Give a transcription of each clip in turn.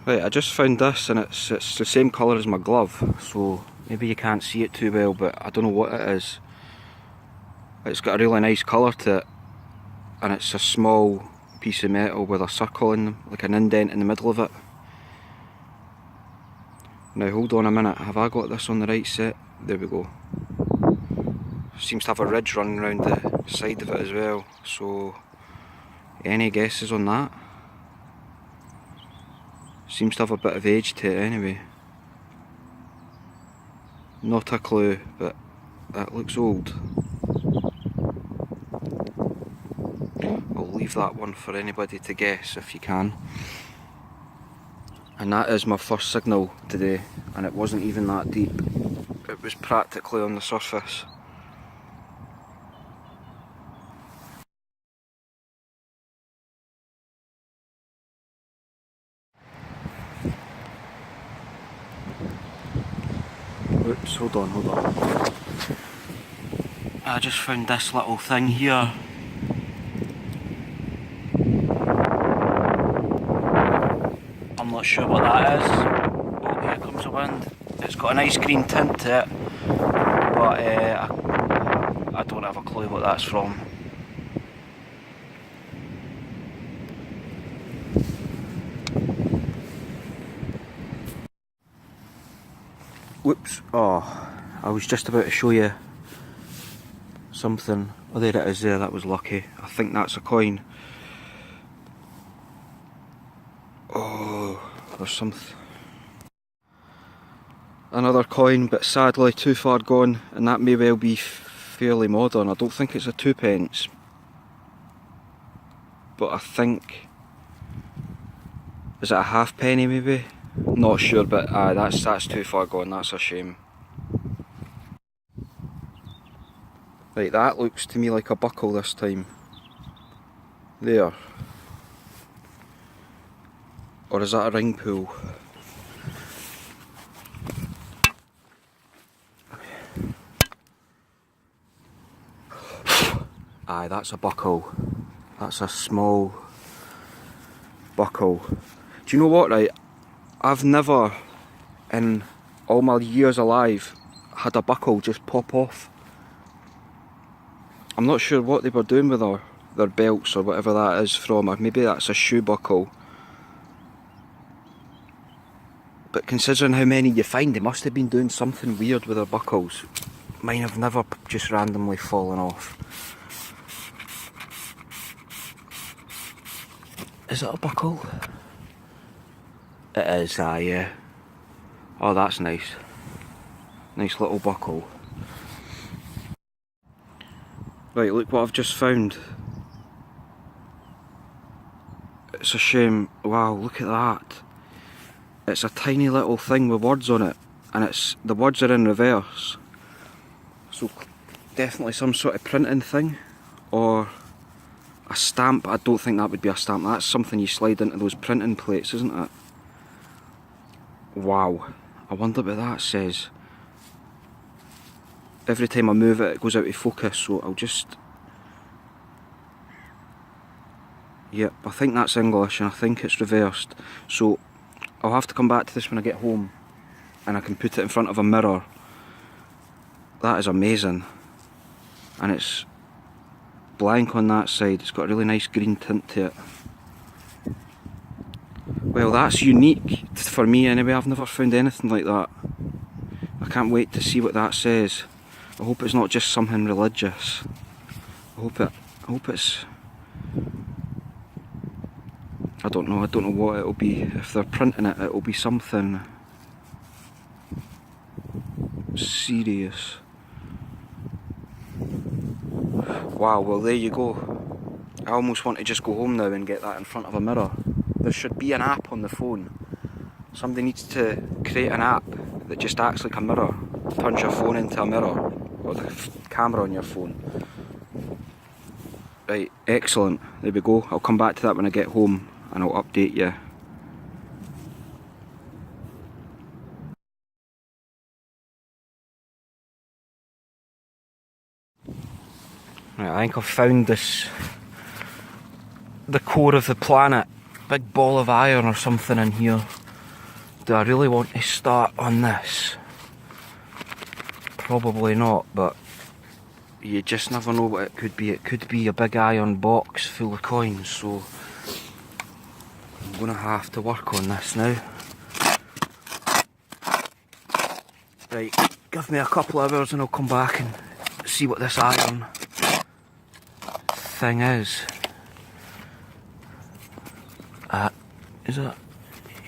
Right, I just found this and it's the same colour as my glove, so maybe you can't see it too well, but I don't know what it is. It's got a really nice colour to it, and it's a small piece of metal with a circle in them, like an indent in the middle of it. Now hold on a minute, have I got this on the right set? There we go. Seems to have a ridge running around the side of it as well, so any guesses on that? Seems to have a bit of age to it anyway. Not a clue, but that looks old. I'll leave that one for anybody to guess if you can. And that is my first signal today, and it wasn't even that deep. It was practically on the surface. Oops, hold on. I just found this little thing here. I'm not sure what that is. Oh, here comes the wind. It's got a nice green tint to it, but I don't have a clue what that's from. Whoops, oh, I was just about to show you something. Oh, there it is there, that was lucky. I think that's a coin. Oh, there's something. Another coin, but sadly too far gone, and that may well be fairly modern. I don't think it's a 2p, but I think, is it a halfpenny maybe? Not sure, but that's too far gone, that's a shame. Right, that looks to me like a buckle this time. There. Or is that a ring pull? Aye, that's a buckle. That's a small buckle. Do you know what, right? I've never, in all my years alive, had a buckle just pop off. I'm not sure what they were doing with their belts or whatever that is from, or maybe that's a shoe buckle. But considering how many you find, they must have been doing something weird with their buckles. Mine have never just randomly fallen off. Is it a buckle? It is, yeah. Oh, that's nice. Nice little buckle. Right, look what I've just found. It's a shame. Wow, look at that. It's a tiny little thing with words on it, and the words are in reverse. So definitely some sort of printing thing, or a stamp. I don't think that would be a stamp. That's something you slide into those printing plates, isn't it? Wow, I wonder what that says. Every time I move it, it goes out of focus, so I'll just... Yep, I think that's English and I think it's reversed. So I'll have to come back to this when I get home and I can put it in front of a mirror. That is amazing. And it's blank on that side. It's got a really nice green tint to it. Well, that's unique for me anyway. I've never found anything like that. I can't wait to see what that says. I hope it's not just something religious. I hope it's... I don't know what it'll be. If they're printing it, it'll be something serious. Wow, well there you go. I almost want to just go home now and get that in front of a mirror. There should be an app on the phone. Somebody needs to create an app that just acts like a mirror. Turns your phone into a mirror, or the camera on your phone. Right, excellent. There we go. I'll come back to that when I get home and I'll update you. Right, I think I've found the core of the planet. Big ball of iron or something in here. Do I really want to start on this? Probably not, but you just never know what it could be. It could be a big iron box full of coins, so I'm gonna have to work on this now. Right, give me a couple of hours and I'll come back and see what this iron thing is. Is it?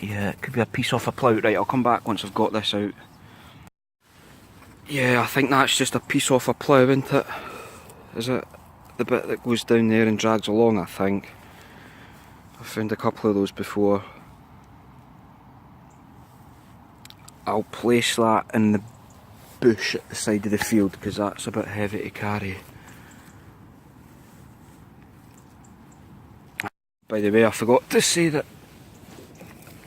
Yeah, it could be a piece off a plough. Right, I'll come back once I've got this out. Yeah, I think that's just a piece off a plough, isn't it? Is it? The bit that goes down there and drags along, I think. I've found a couple of those before. I'll place that in the bush at the side of the field because that's a bit heavy to carry. By the way, I forgot to say that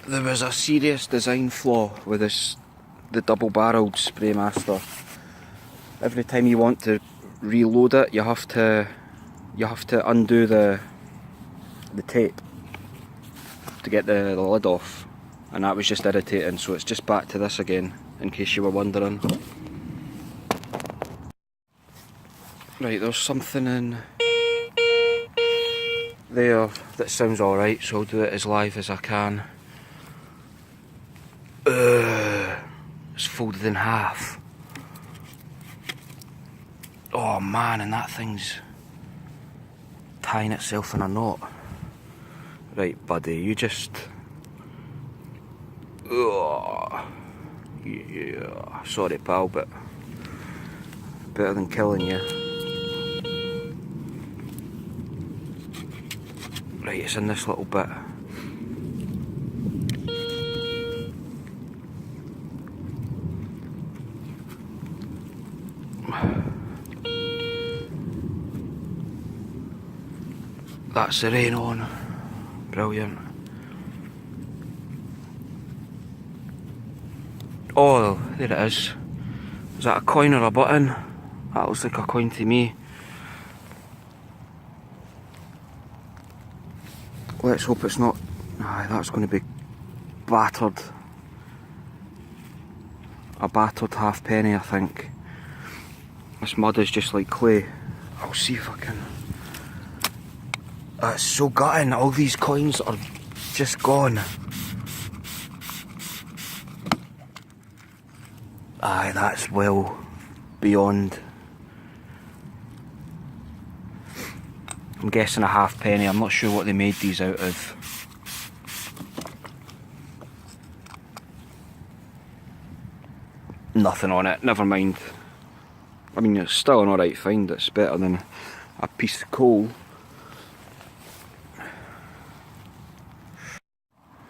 there was a serious design flaw with the double-barreled Spraymaster. Every time you want to reload it, you have to undo the tape to get the lid off, and that was just irritating. So it's just back to this again, in case you were wondering. Right, there's something in there that sounds alright, so I'll do it as live as I can. It's folded in half. Oh man, and that thing's tying itself in a knot. Right, buddy, you just... Yeah, sorry pal, but better than killing you. Right, it's in this little bit. That's the rain on. Brilliant. Oh, there it is. Is that a coin or a button? That looks like a coin to me. Let's hope it's not... Aye, that's going to be battered. A battered halfpenny, I think. This mud is just like clay. I'll see if I can... It's so gutting, all these coins are just gone. Aye, that's well beyond. I'm guessing a halfpenny. I'm not sure what they made these out of. Nothing on it, never mind. I mean, it's still an alright find. It's better than a piece of coal.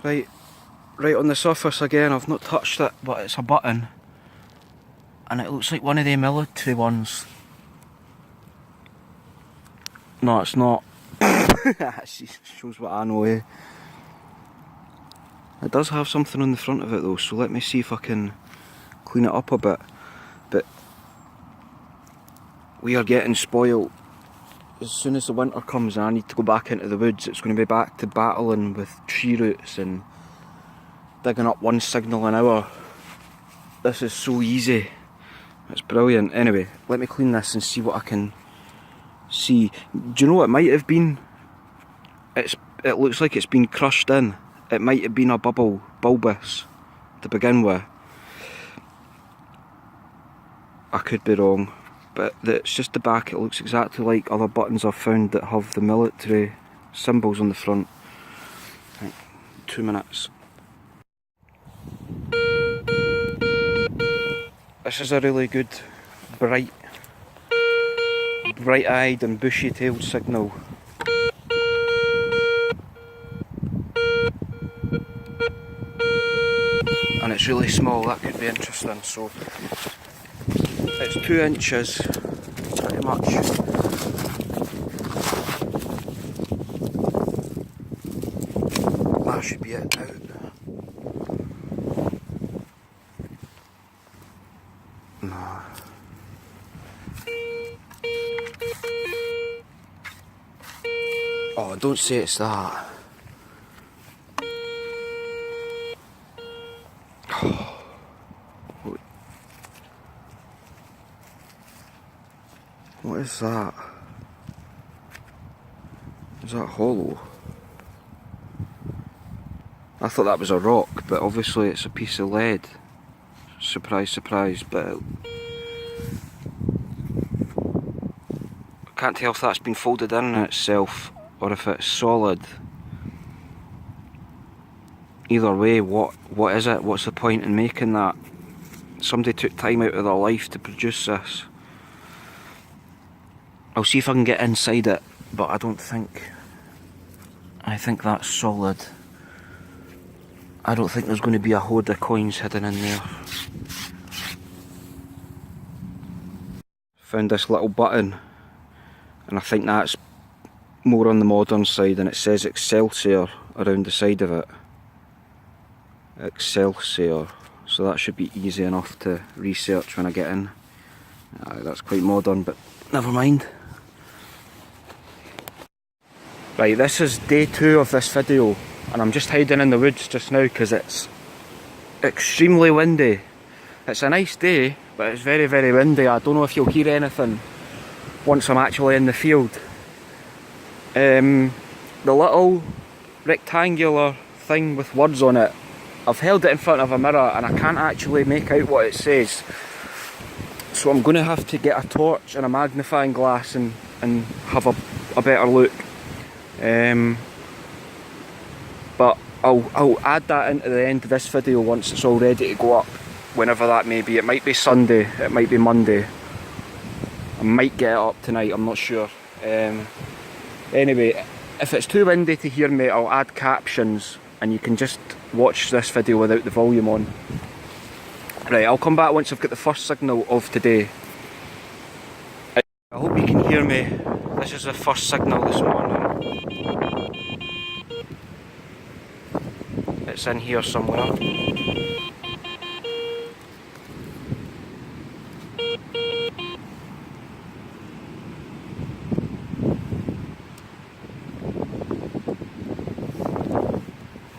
Right on the surface again, I've not touched it, but it's a button. And it looks like one of the military ones. No, it's not. She shows what I know, eh? It does have something on the front of it though, so let me see if I can clean it up a bit. But we are getting spoiled. As soon as the winter comes and I need to go back into the woods, it's going to be back to battling with tree roots and digging up one signal an hour. This is so easy. It's brilliant. Anyway, let me clean this and see what I can see. Do you know what it might have been? It looks like it's been crushed in. It might have been a bulbous to begin with. I could be wrong. But it's just the back, it looks exactly like other buttons I've found that have the military symbols on the front. Right, 2 minutes. This is a really good, bright-eyed and bushy-tailed signal. And it's really small, that could be interesting. So it's 2 inches, pretty much. That should be it out. No. Oh, don't say it's that. What is that? Is that hollow? I thought that was a rock, but obviously it's a piece of lead. Surprise, surprise, but I can't tell if that's been folded in itself or if it's solid. Either way, what is it? What's the point in making that? Somebody took time out of their life to produce this. I'll see if I can get inside it, but I think that's solid. I don't think there's going to be a hoard of coins hidden in there. Found this little button, and I think that's more on the modern side, and it says Excelsior around the side of it. Excelsior. So that should be easy enough to research when I get in. That's quite modern, but never mind. Right, this is day 2 of this video, and I'm just hiding in the woods just now because it's extremely windy. It's a nice day, but it's very, very windy. I don't know if you'll hear anything once I'm actually in the field. The little rectangular thing with words on it, I've held it in front of a mirror and I can't actually make out what it says. So I'm going to have to get a torch and a magnifying glass and have a better look. But I'll add that into the end of this video once it's all ready to go up, whenever that may be. It might be Sunday, it might be Monday. I might get it up tonight, I'm not sure. Anyway, if it's too windy to hear me, I'll add captions and you can just watch this video without the volume on. Right, I'll come back once I've got the first signal of today. I hope you can hear me. This is the first signal this morning. It's in here somewhere.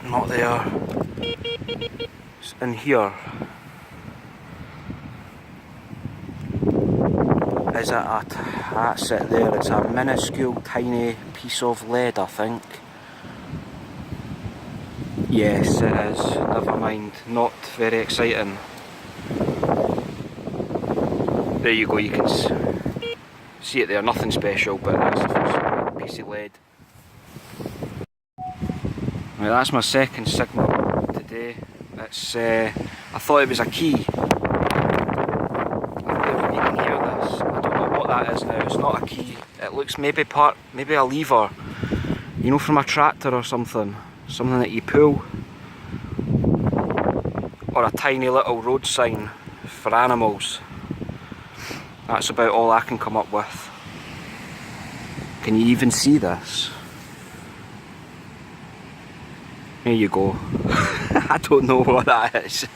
Not there. It's in here. Is it that's it there. It's a minuscule tiny piece of lead, I think. Yes, it is. Never mind. Not very exciting. There you go, you can see it there. Nothing special, but that's the first piece of lead. Right, that's my second signal today. It's I thought it was a key. I don't know if you can hear this. I don't know what that is now. It's not a key. It looks maybe a lever. You know, from a tractor or something. Something that you pull. Or a tiny little road sign for animals. That's about all I can come up with. Can you even see this? There you go. I don't know what that is.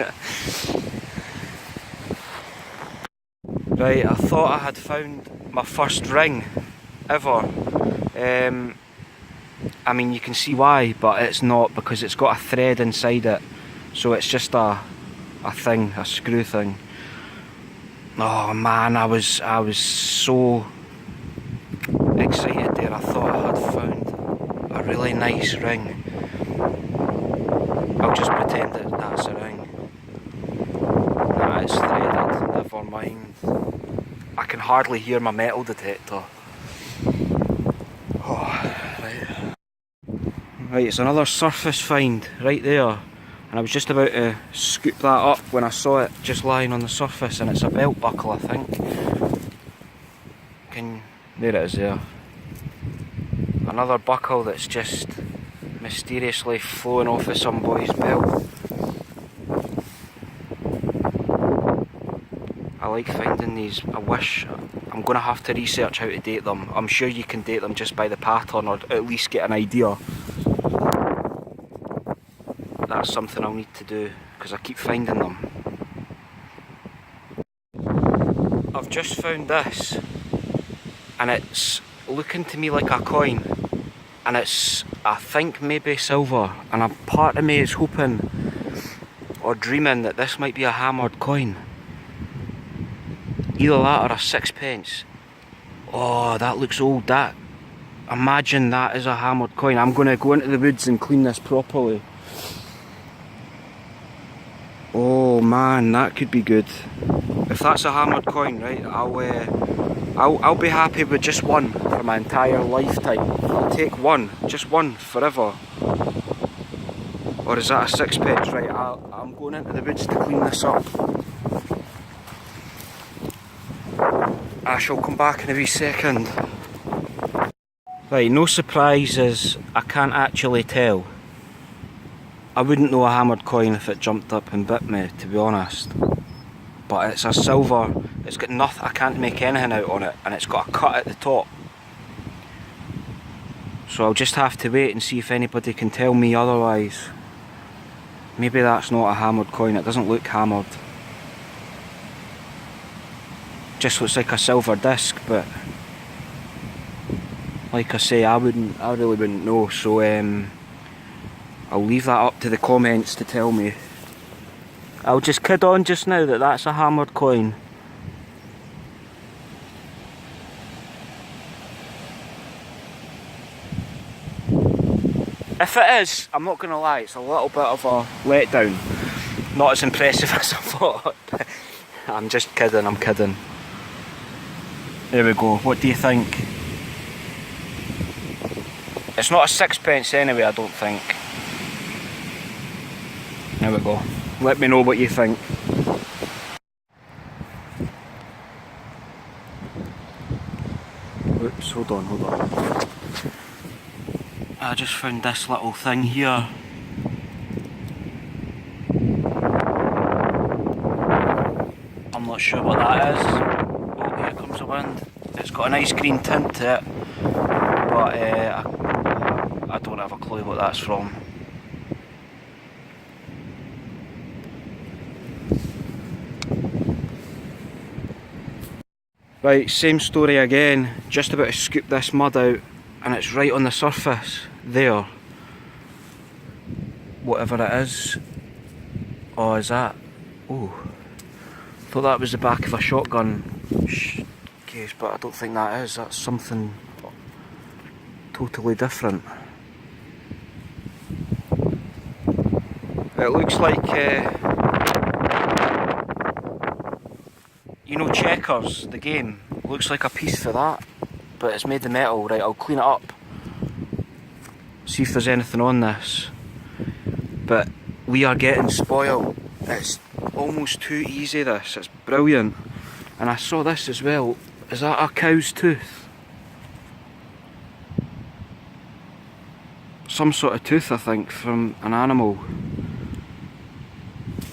Right, I thought I had found my first ring ever. I mean, you can see why, but it's not, because it's got a thread inside it. So it's just a thing, a screw thing. Oh man, I was so excited there. I thought I had found a really nice ring. I'll just pretend that that's a ring. Nah, it's threaded, never mind. I can hardly hear my metal detector. Oh, right. Right, it's another surface find right there. And I was just about to scoop that up when I saw it just lying on the surface, and it's a belt buckle, I think. There it is there. Another buckle that's just mysteriously flowing off of some boy's belt. I like finding these. I wish I'm going to have to research how to date them. I'm sure you can date them just by the pattern, or at least get an idea. That's something I'll need to do, because I keep finding them. I've just found this, and it's looking to me like a coin, and it's, I think, maybe silver, and a part of me is hoping or dreaming that this might be a hammered coin. Either that or a sixpence. Oh, that looks old. That. Imagine that is a hammered coin. I'm going to go into the woods and clean this properly. Oh man, that could be good. If that's a hammered coin, right, I'll be happy with just one for my entire lifetime. I'll take one, just one, forever. Or is that a sixpence? Right, I'm going into the woods to clean this up. I shall come back in a wee second. Right, no surprises, I can't actually tell. I wouldn't know a hammered coin if it jumped up and bit me, to be honest. But it's a silver, it's got nothing, I can't make anything out on it, and it's got a cut at the top. So I'll just have to wait and see if anybody can tell me otherwise. Maybe that's not a hammered coin, it doesn't look hammered. Just looks like a silver disc, but like I say, I really wouldn't know, so I'll leave that up to the comments to tell me. I'll just kid on just now that that's a hammered coin. If it is, I'm not going to lie, it's a little bit of a letdown. Not as impressive as I thought. I'm just kidding, I'm kidding. There we go, what do you think? It's not a sixpence anyway, I don't think. There we go. Let me know what you think. Oops, hold on. I just found this little thing here. I'm not sure what that is. Oh, here comes the wind. It's got a nice green tint to it, but I don't have a clue what that's from. Right, same story again, just about to scoop this mud out and it's right on the surface, there. Whatever it is. Oh, is that? Oh, thought that was the back of a shotgun case, but I don't think that is, that's something totally different. It looks like, you know Checkers, the game, looks like a piece for that, but it's made of metal. Right, I'll clean it up, see if there's anything on this, but we are getting spoiled. It's almost too easy, this, it's brilliant. And I saw this as well, is that a cow's tooth? Some sort of tooth, I think, from an animal.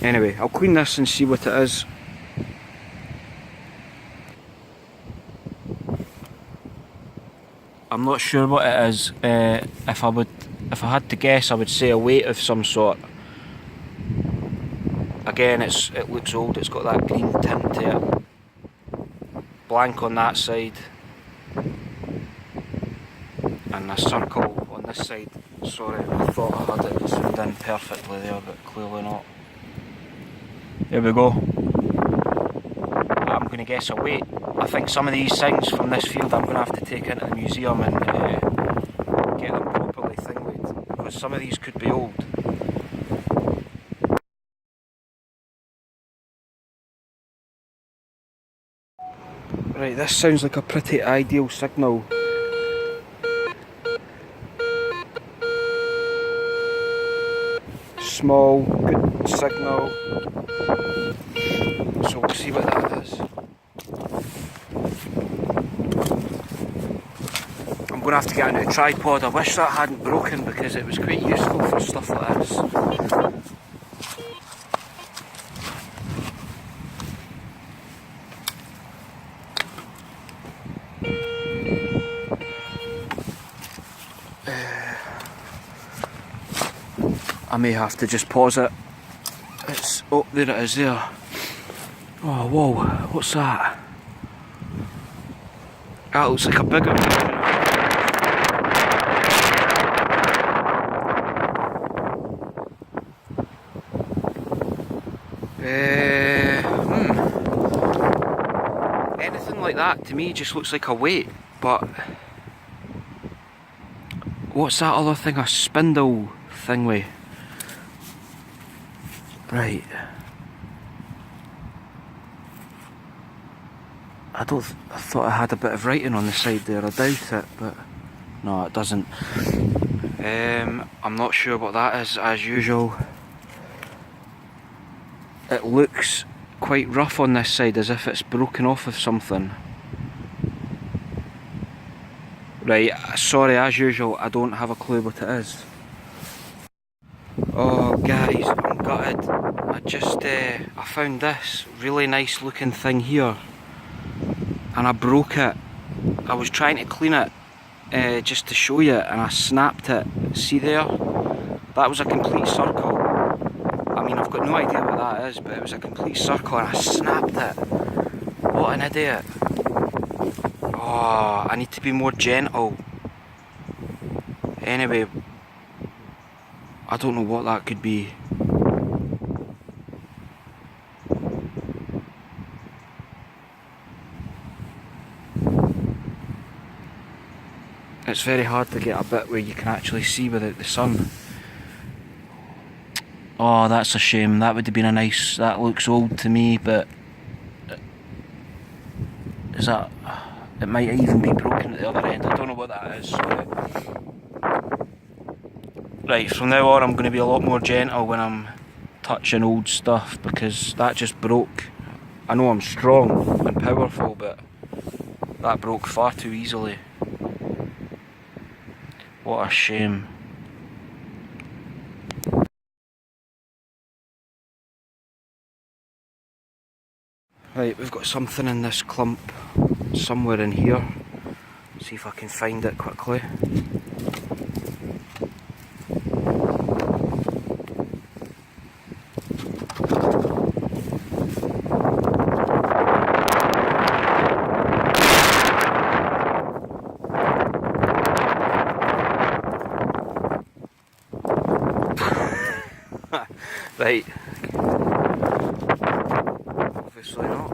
Anyway, I'll clean this and see what it is. I'm not sure what it is. If I had to guess, I would say a weight of some sort. Again, it looks old. It's got that green tint to it. Blank on that side, and a circle on this side. Sorry, I thought I had it zoomed in perfectly there, but clearly not. There we go. I'm going to guess a weight. I think some of these things from this field I'm going to have to take into the museum and get them properly thing-weighed, because some of these could be old. Right, this sounds like a pretty ideal signal. Small, good signal. So we'll see what that is. I'm going to have to get a new tripod. I wish that hadn't broken because it was quite useful for stuff like this. I may have to just pause it. It's, oh, there it is there. Oh, whoa, what's that? That looks like a bigger version. Anything like that to me just looks like a weight, but what's that other thing? A spindle thingy. Right. I thought I had a bit of writing on the side there, I doubt it, but no, it doesn't. I'm not sure what that is, as usual. It looks quite rough on this side, as if it's broken off of something. Right, sorry, as usual, I don't have a clue what it is. Oh guys, I'm gutted. I found this really nice looking thing here, and I broke it. I was trying to clean it just to show you, and I snapped it. See there? That was a complete circle. I mean, I've got no idea what that is, but it was a complete circle and I snapped it. What an idiot. Oh, I need to be more gentle. Anyway, I don't know what that could be. It's very hard to get a bit where you can actually see without the sun. Oh, that's a shame. That would have been a nice... That looks old to me, but... Is that... It might even be broken at the other end. I don't know what that is. Right, from now on I'm going to be a lot more gentle when I'm touching old stuff, because that just broke. I know I'm strong and powerful, but that broke far too easily. What a shame. Right, we've got something in this clump somewhere in here. See if I can find it quickly. Right. Obviously not.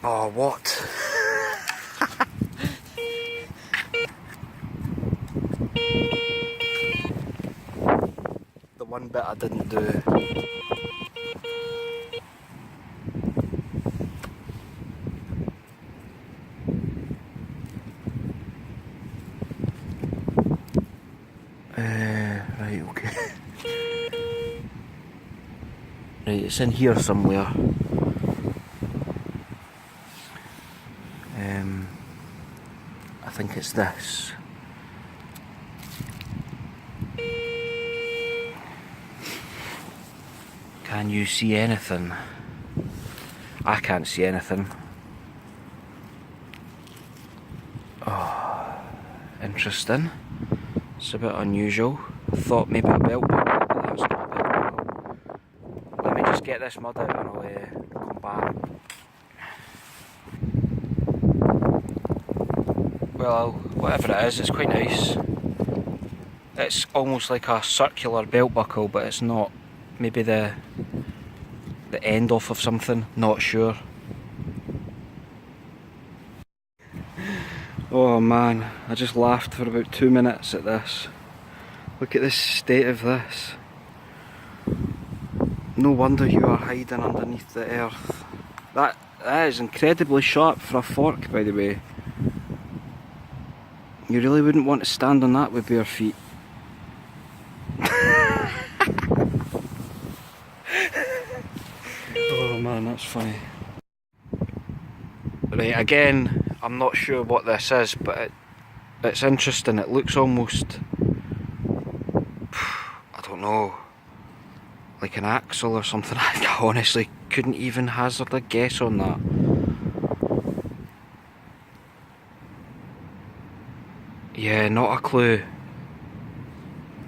Oh, what? The one bit I didn't do. Right, okay. Right, it's in here somewhere. I think it's this. Can you see anything? I can't see anything. Oh, interesting. It's a bit unusual. I thought maybe a belt buckle, but that's not a belt buckle. Let me just get this mud out and I'll come back. Well, whatever it is, it's quite nice. It's almost like a circular belt buckle, but it's not. Maybe the end off of something, not sure. Oh man, I just laughed for about 2 minutes at this. Look at the state of this. No wonder you are hiding underneath the earth. That is incredibly sharp for a fork, by the way. You really wouldn't want to stand on that with bare feet. Oh man, that's funny. Right, again, I'm not sure what this is, but it's interesting. It looks almost, I don't know, like an axle or something. I honestly couldn't even hazard a guess on that. Yeah, not a clue.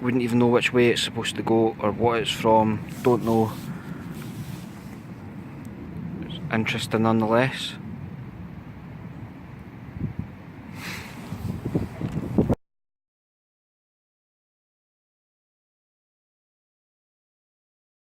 Wouldn't even know which way it's supposed to go or what it's from. Don't know. It's interesting nonetheless.